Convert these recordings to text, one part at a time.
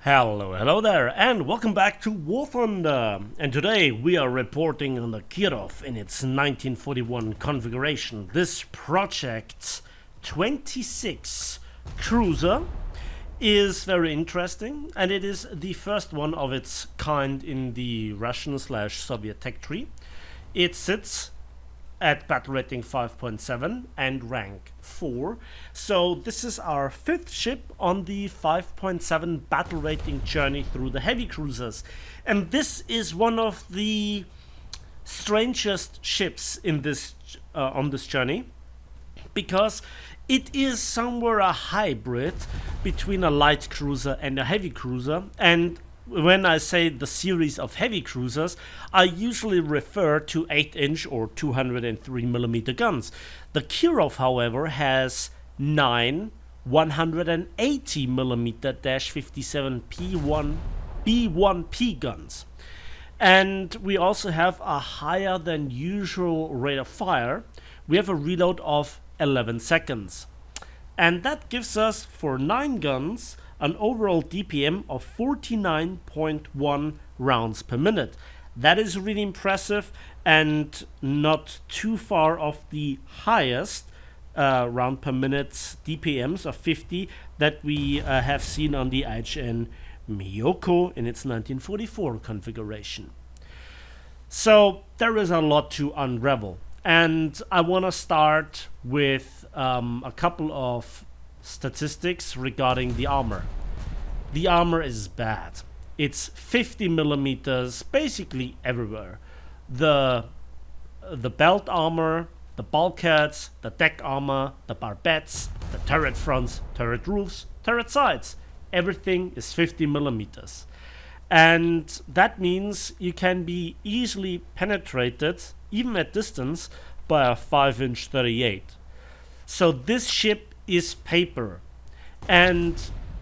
Hello there, and welcome back to War Thunder. And today we are reporting on the Kirov in its 1941 configuration. This project 26 cruiser is very interesting, and it is the first one of its kind in the Russian/Soviet tech tree. It sits at battle rating 5.7 and rank 4. So this is our fifth ship on the 5.7 battle rating journey through the heavy cruisers. And this is one of the strangest ships in this on this journey, because it is somewhere a hybrid between a light cruiser and a heavy cruiser. And when I say the series of heavy cruisers, I usually refer to 8-inch or 203mm guns. The Kirov, however, has 9 180mm-57 B1P guns. And we also have a higher than usual rate of fire. We have a reload of 11 seconds. And that gives us, for 9 guns, an overall DPM of 49.1 rounds per minute. That is really impressive and not too far off the highest round per minute DPMs of 50 that we have seen on the IHN Miyoko in its 1944 configuration. So there is a lot to unravel, and I want to start with a couple of statistics regarding the armor. The armor is bad. It's 50mm basically everywhere. The belt armor, the bulkheads, the deck armor, the barbettes, the turret fronts, turret roofs, turret sides. Everything is 50mm. And that means you can be easily penetrated, even at distance, by a 5-inch 38. So this ship is paper. And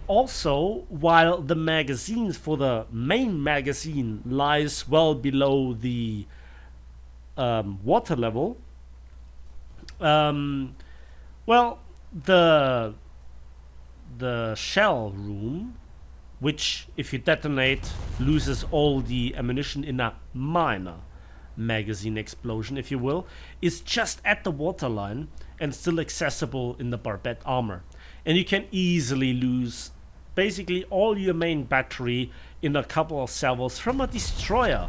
also, while the magazine for the main magazine lies well below the water level, well, the shell room, which if you detonate loses all the ammunition in a minor magazine explosion, if you will, is just at the waterline and still accessible in the barbette armor. And you can easily lose basically all your main battery in a couple of salvos from a destroyer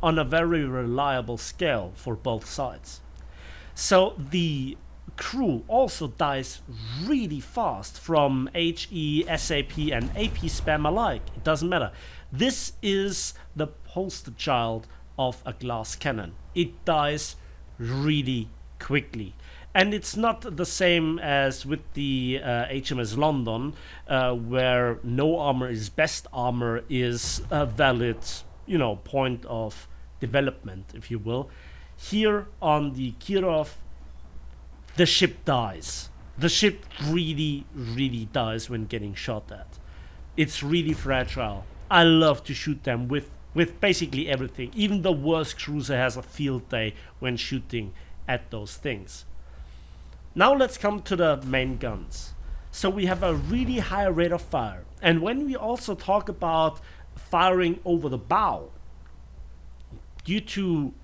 on a very reliable scale for both sides. So the crew also dies really fast from HE, SAP and AP spam alike. It doesn't matter. This is the poster child of a glass cannon. It dies really quickly. And it's not the same as with the HMS London, where no armor is best armor is a valid, point of development, if you will. Here on the Kirov, the ship dies. The ship really, really dies when getting shot at. It's really fragile. I love to shoot them with basically everything. Even the worst cruiser has a field day when shooting at those things. Now let's come to the main guns. So we have a really high rate of fire. And when we also talk about firing over the bow, due to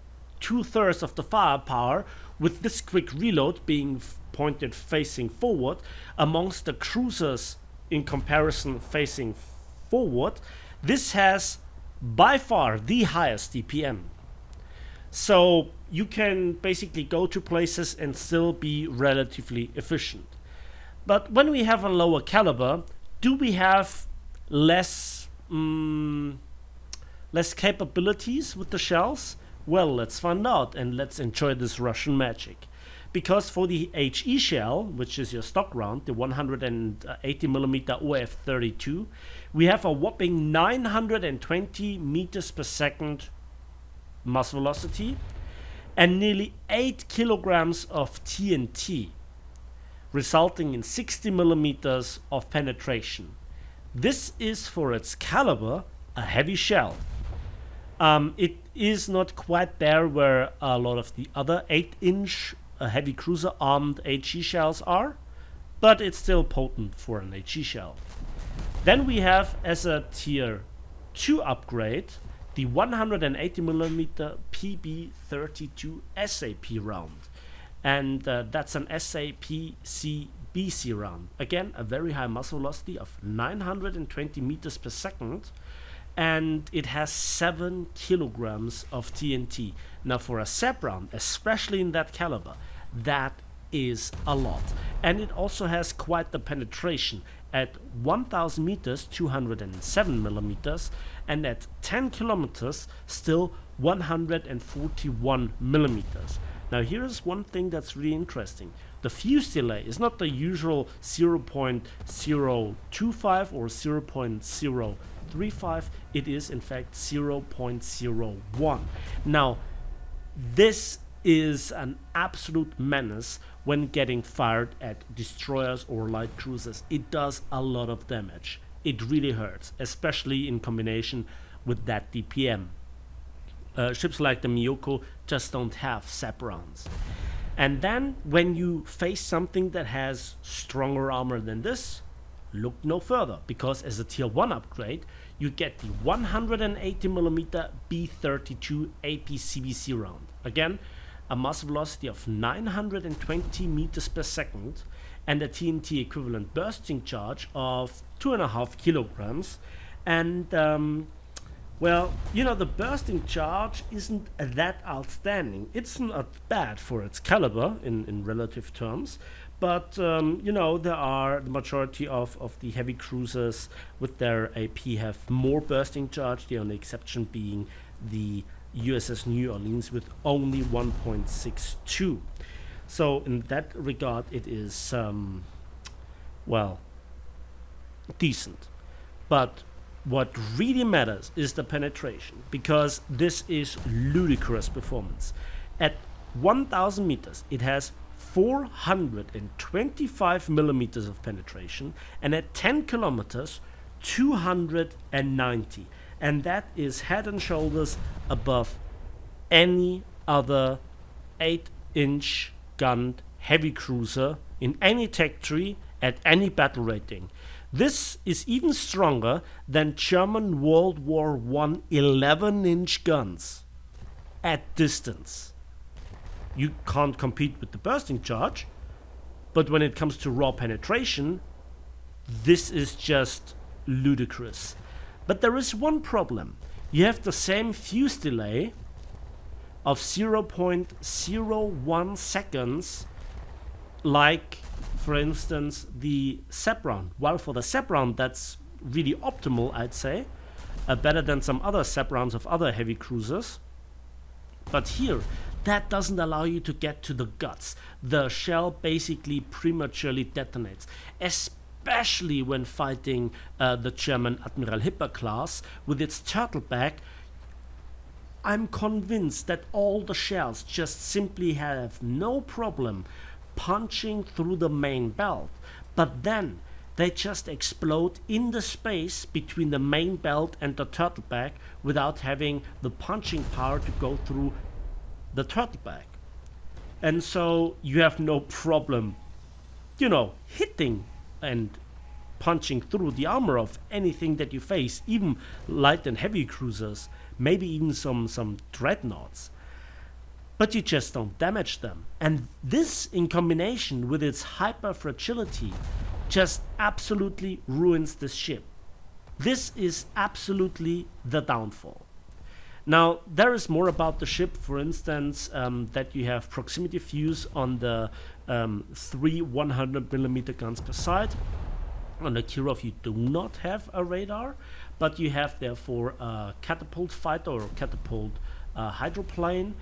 2/3 of the firepower, with this quick reload being pointed facing forward, amongst the cruisers in comparison facing forward, this has by far the highest DPM. So you can basically go to places and still be relatively efficient. But when we have a lower caliber, do we have less capabilities with the shells? Well, let's find out, and let's enjoy this Russian magic. Because for the HE shell, which is your stock round, the 180mm OF-32, we have a whopping 920 meters per second mass velocity and nearly 8 kilograms of TNT, resulting in 60mm of penetration. This is, for its caliber, a heavy shell. It is not quite there where a lot of the other 8-inch heavy cruiser armed HE shells are, but it's still potent for an HE shell. Then we have, as a tier 2 upgrade, the 180mm PB32 SAP round. And that's an SAP CBC round. Again, a very high muzzle velocity of 920 meters per second. And it has 7 kilograms of TNT. Now for a SAP round, especially in that caliber, that is a lot. And it also has quite the penetration. At 1000 meters, 207 millimeters, and at 10 kilometers, still 141 millimeters. Now here's one thing that's really interesting. The fuse delay is not the usual 0.025 or 0.035. It is in fact 0.01. Now this is an absolute menace when getting fired at destroyers or light cruisers. It does a lot of damage. It really hurts, especially in combination with that DPM. Ships like the Miyoko just don't have SAP rounds. And then when you face something that has stronger armor than this, look no further, because as a tier 1 upgrade you get the 180mm B32 APCBC round. Again, a muzzle velocity of 920 meters per second and a TNT equivalent bursting charge of 2.5 kilograms. And well, you know, the bursting charge isn't that outstanding. It's not bad for its caliber in relative terms, but you know, there are the majority of the heavy cruisers with their AP have more bursting charge, the only exception being the USS New Orleans with only 1.62. So in that regard it is well, decent. But what really matters is the penetration, because this is ludicrous performance. At 1000 meters it has 425 millimeters of penetration, and at 10 kilometers 290, and that is head and shoulders above any other 8-inch gunned heavy cruiser in any tech tree at any battle rating. This is even stronger than German World War I 11-inch guns at distance. You can't compete with the bursting charge, but when it comes to raw penetration, this is just ludicrous. But there is one problem. You have the same fuse delay of 0.01 seconds like, for instance, the SAP round. While for the SAP round that's really optimal, I'd say, better than some other SAP rounds of other heavy cruisers. But here, that doesn't allow you to get to the guts. The shell basically prematurely detonates, especially when fighting the German Admiral Hipper class with its turtleback. I'm convinced that all the shells just simply have no problem punching through the main belt, but then they just explode in the space between the main belt and the turtleback without having the punching power to go through the turtleback. And so you have no problem, you know, hitting and punching through the armor of anything that you face, even light and heavy cruisers, maybe even some dreadnoughts. But you just don't damage them. And this, in combination with its hyper fragility, just absolutely ruins this ship. This is absolutely the downfall. Now, there is more about the ship, for instance, that you have proximity fuse on the 3 100mm guns per side. On the Kirov you do not have a radar, but you have therefore a catapult fighter or catapult hydroplane.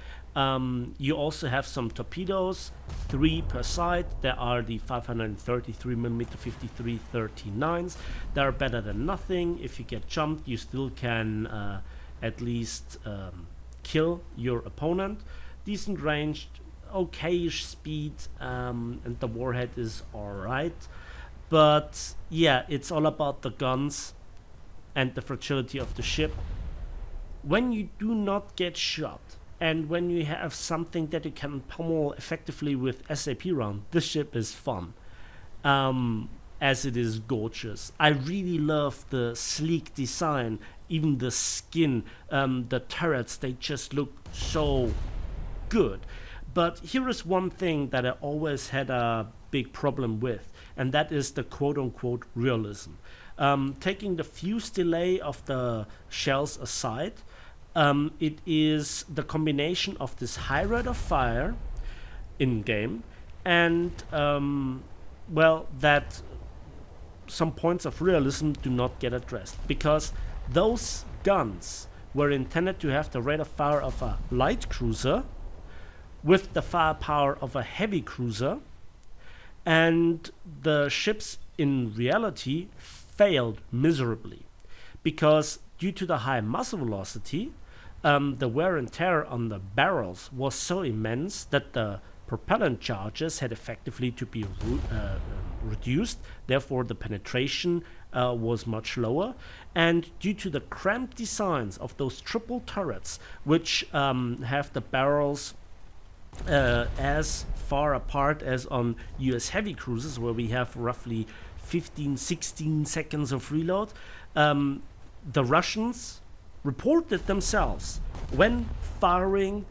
You also have some torpedoes, 3 per side. There are the 533mm 5339s. They are better than nothing. If you get jumped, you still can at least kill your opponent. Decent range, okayish speed, and the warhead is alright. But yeah, it's all about the guns and the fragility of the ship. When you do not get shot, and when you have something that you can pummel effectively with SAP round, this ship is fun. as it is gorgeous. I really love the sleek design, even the skin, the turrets, they just look so good. But here is one thing that I always had a big problem with, and that is the quote-unquote realism. Taking the fuse delay of the shells aside, it is the combination of this high rate of fire in-game and, well, that some points of realism do not get addressed, because those guns were intended to have the rate of fire of a light cruiser with the firepower of a heavy cruiser, and the ships in reality failed miserably because due to the high muzzle velocity, the wear and tear on the barrels was so immense that the propellant charges had effectively to be reduced. Therefore, the penetration was much lower. And due to the cramped designs of those triple turrets, which have the barrels as far apart as on US heavy cruisers, where we have roughly 15-16 seconds of reload, the Russians reported themselves when firing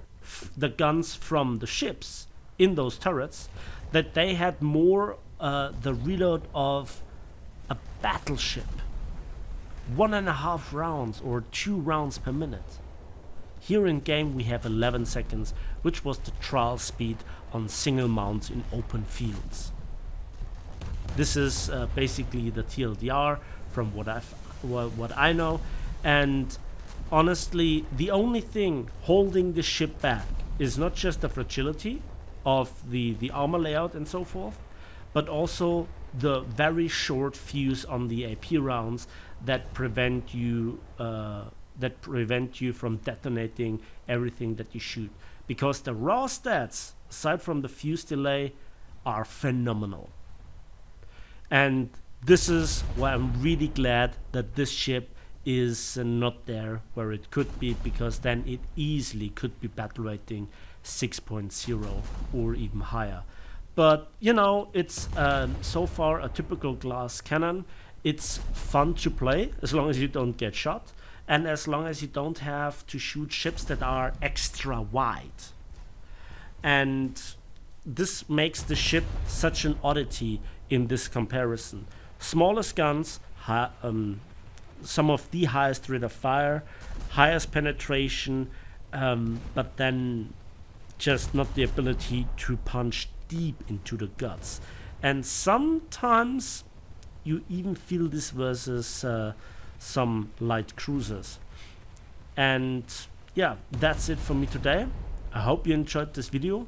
the guns from the ships in those turrets that they had more the reload of a battleship, 1.5 rounds or 2 rounds per minute. Here in game we have 11 seconds, which was the trial speed on single mounts in open fields. This is basically the TLDR from what I know, and honestly the only thing holding the ship back is not just the fragility of the armor layout and so forth, but also the very short fuse on the AP rounds that prevent you from detonating everything that you shoot, because the raw stats aside from the fuse delay are phenomenal. And this is why I'm really glad that this ship is not there where it could be, because then it easily could be battle rating 6.0 or even higher. But you know, it's so far a typical glass cannon. It's fun to play as long as you don't get shot, and as long as you don't have to shoot ships that are extra wide. And this makes the ship such an oddity in this comparison. Smallest guns, some of the highest rate of fire, highest penetration, but then just not the ability to punch deep into the guts. And sometimes you even feel this versus some light cruisers. And yeah, that's it for me today. I hope you enjoyed this video.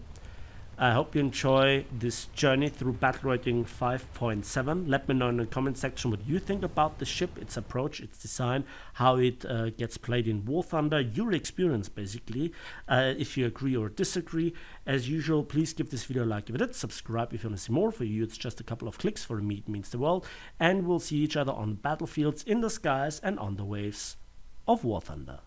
I hope you enjoy this journey through battle rating 5.7. Let me know in the comment section what you think about the ship, its approach, its design, how it gets played in War Thunder, your experience basically, if you agree or disagree. As usual, please give this video a like if it did, subscribe if you want to see more. For you, it's just a couple of clicks. For me, it means the world. And we'll see each other on battlefields, in the skies, and on the waves of War Thunder.